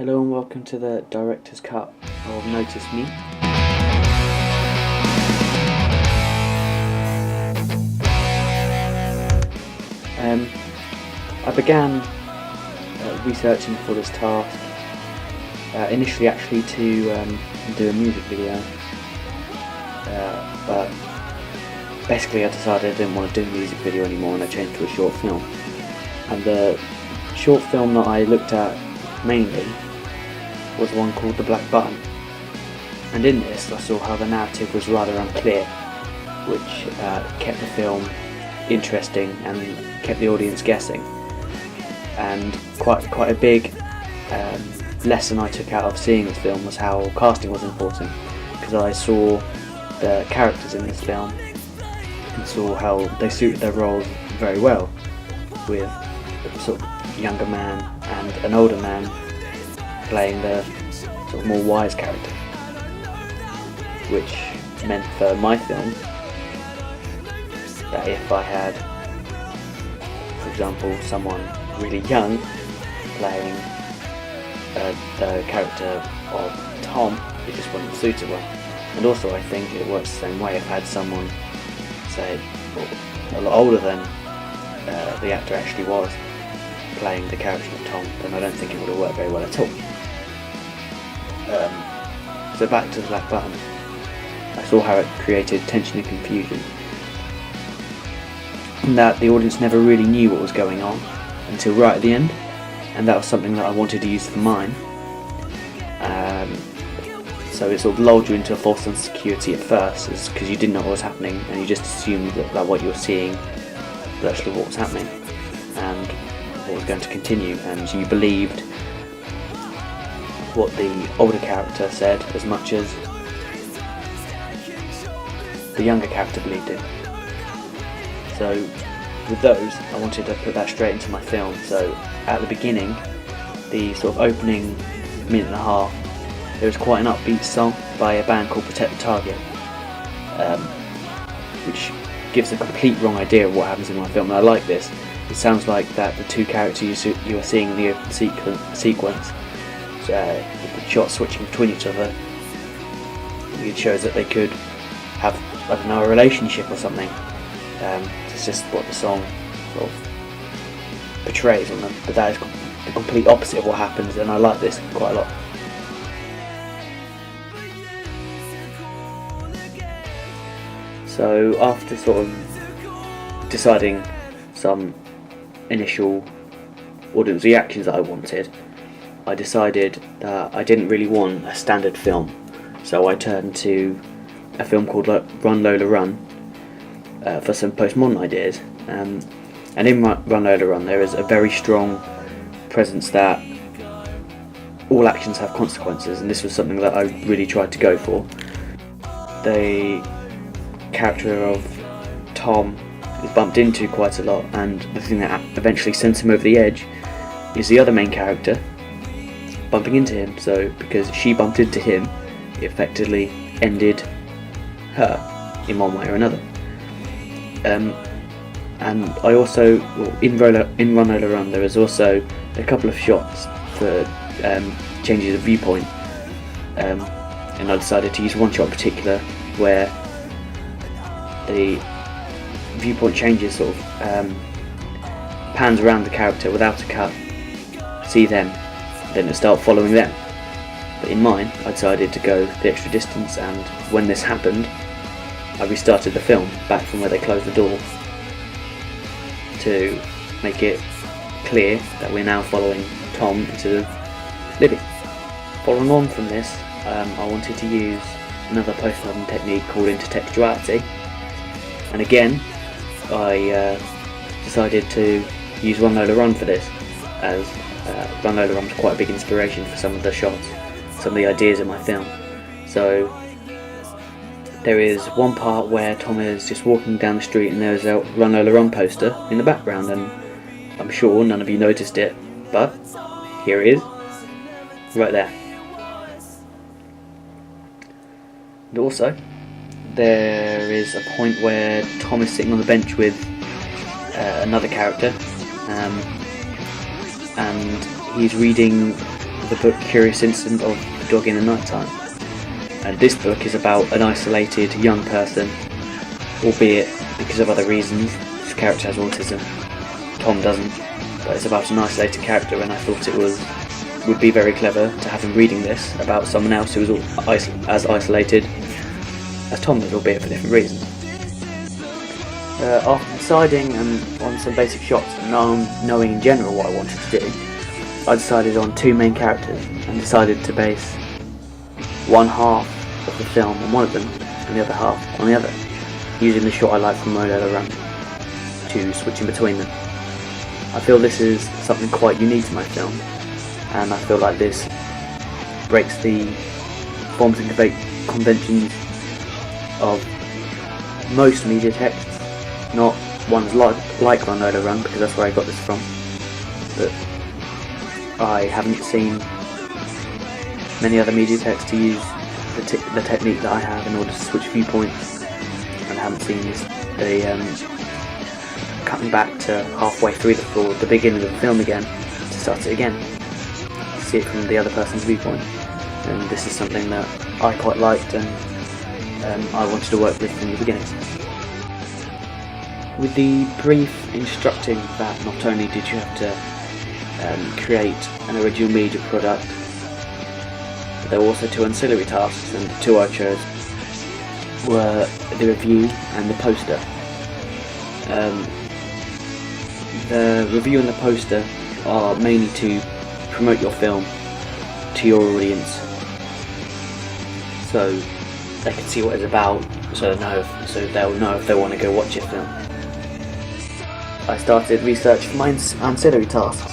Hello and welcome to the director's cut of Notice Me. I began researching for this task initially actually to do a music video, but basically I decided I didn't want to do a music video anymore and I changed to a short film. And the short film that I looked at mainly was one called The Black Button, and in this I saw how the narrative was rather unclear, which kept the film interesting and kept the audience guessing. And quite a big lesson I took out of seeing this film was how casting was important, because I saw the characters in this film and saw how they suited their roles very well, with a sort of younger man and an older man playing the sort of more wise character, which meant for my film that if I had, for example, someone really young playing the character of Tom, it just wouldn't suit it well. And also I think it works the same way if I had someone, say, a lot older than the actor actually was, playing the character of Tom, then I don't think it would have worked very well at all. So back to The Black Button. I saw how it created tension and confusion, and that the audience never really knew what was going on until right at the end, and that was something that I wanted to use for mine. So it sort of lulled you into a false sense of security at first, because you didn't know what was happening and you just assumed that what you were seeing was actually what was happening and what was going to continue, and you believed what the older character said as much as the younger character believed it. So with those, I wanted to put that straight into my film. So at the beginning, the sort of opening minute and a half, there was quite an upbeat song by a band called Protect the Target, which gives a complete wrong idea of what happens in my film, and I like this. It sounds like that the two characters you are seeing in the open sequence, with the shots switching between each other, it shows that they could have, I don't know, a relationship or something. It's just what the song sort of portrays on them, but that is the complete opposite of what happens, and I like this quite a lot. So after sort of deciding some initial audience reactions that I wanted, I decided that I didn't really want a standard film, so I turned to a film called Run Lola Run for some postmodern ideas. And in Run Lola Run there is a very strong presence that all actions have consequences, and this was something that I really tried to go for. The character of Tom is bumped into quite a lot, and the thing that eventually sends him over the edge is the other main character bumping into him. So because she bumped into him, it effectively ended her in one way or another. And I also, in Run Lola Run, there is also a couple of shots for changes of viewpoint, and I decided to use one shot in particular where the viewpoint changes, sort of pans around the character without a cut, see them, then it start following them. But in mine, I decided to go the extra distance, and when this happened, I restarted the film back from where they closed the door to make it clear that we're now following Tom into Libby. Following on from this, I wanted to use another postmodern technique called intertextuality, and again I decided to use Run Lola Run for this, as Run Lola Run was quite a big inspiration for some of the shots, some of the ideas in my film. So there is one part where Tom is just walking down the street and there's a Run Lola Run poster in the background, and I'm sure none of you noticed it, but here it is, right there. And also, there is a point where Tom is sitting on the bench with another character, and he's reading the book Curious Incident of the Dog in the Nighttime. And this book is about an isolated young person, albeit because of other reasons. His character has autism, Tom doesn't, but it's about an isolated character, and I thought it would be very clever to have him reading this about someone else who was as isolated as Tom is, albeit for different reasons. After deciding on some basic shots and knowing in general what I wanted to do, I decided on two main characters and decided to base one half of the film on one of them and the other half on the other, using the shot I like from Road Run to switch in between them. I feel this is something quite unique to my film, and I feel like this breaks the forms and conventions of most media texts, not ones like Run Loader Run, because that's where I got this from, but I haven't seen many other media texts to use the technique that I have in order to switch viewpoints, and I haven't seen the cutting back to halfway through the beginning of the film again to start it again, to see it from the other person's viewpoint. And this is something that I quite liked, and I wanted to work with from the beginning. With the brief instructing that not only did you have to create an original media product, but there were also two ancillary tasks, and the two I chose were the review and the poster. The review and the poster are mainly to promote your film to your audience, so they can see what it's about, so they'll know if they want to go watch your film. I started research for my ancillary tasks,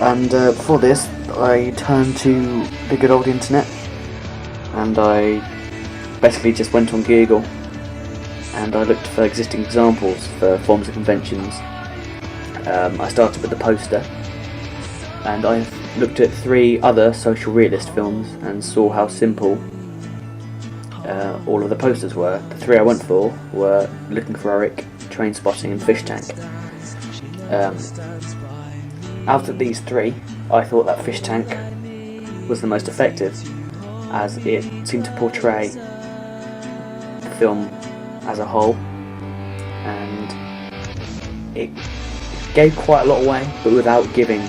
and for this I turned to the good old internet, and I basically just went on Google and I looked for existing examples for forms and conventions. I started with the poster, and I looked at 3 other social realist films and saw how simple all of the posters were. The 3 I went for were Looking for Eric, Train Spotting and Fish Tank. Out of these 3, I thought that Fish Tank was the most effective, as it seemed to portray the film as a whole, and it gave quite a lot away, but without giving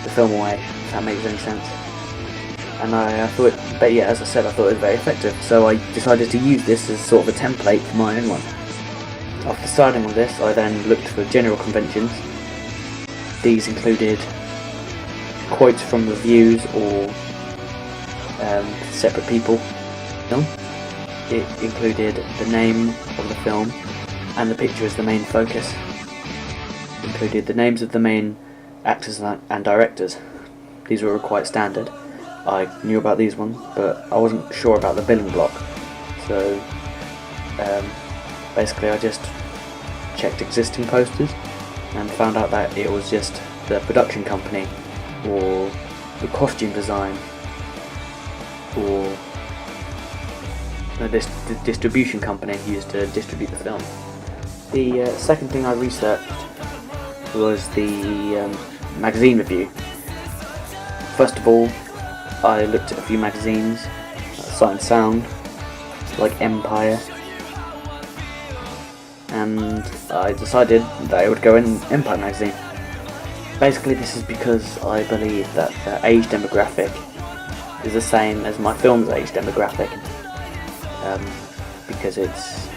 the film away, if that makes any sense. And I thought, but yeah, as I said, I thought it was very effective, so I decided to use this as sort of a template for my own one. After deciding on this, I then looked for general conventions. These included quotes from reviews or separate people. It included the name of the film and the picture as the main focus. It included the names of the main actors and directors. These were quite standard. I knew about these ones, but I wasn't sure about the billing block. So basically I just checked existing posters and found out that it was just the production company or the costume design or the distribution company used to distribute the film. The second thing I researched was the magazine review. First of all, I looked at a few magazines, Sight and Sound, like Empire, and I decided that I would go in Empire magazine. Basically this is because I believe that the age demographic is the same as my film's age demographic, because it's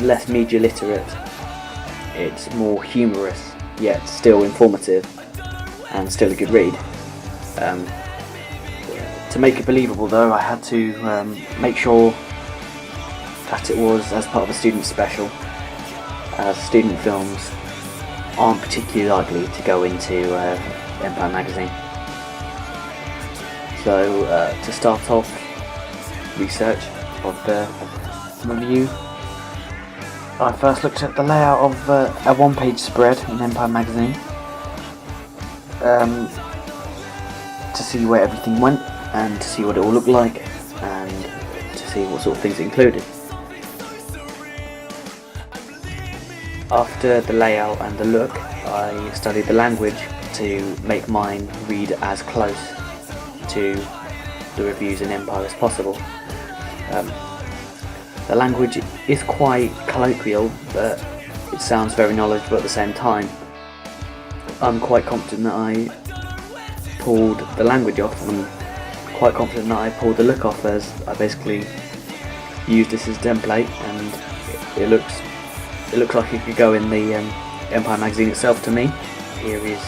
less media literate, it's more humorous, yet still informative, and still a good read. To make it believable though, I had to make sure that it was as part of a student special, as student films aren't particularly likely to go into Empire magazine. So to start off research of the review, I first looked at the layout of a one-page spread in Empire magazine to see where everything went and to see what it all looked like and to see what sort of things it included. After the layout and the look, I studied the language to make mine read as close to the reviews in Empire as possible. The language is quite colloquial, but it sounds very knowledgeable at the same time. I'm quite confident that I pulled the language off, and I'm quite confident that I pulled the look off, as I basically used this as a template, and it looks like it could go in the Empire magazine itself to me. Here is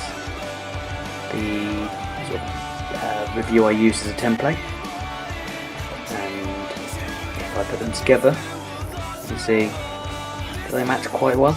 the sort of, review I used as a template, and if I put them together, you can see they match quite well.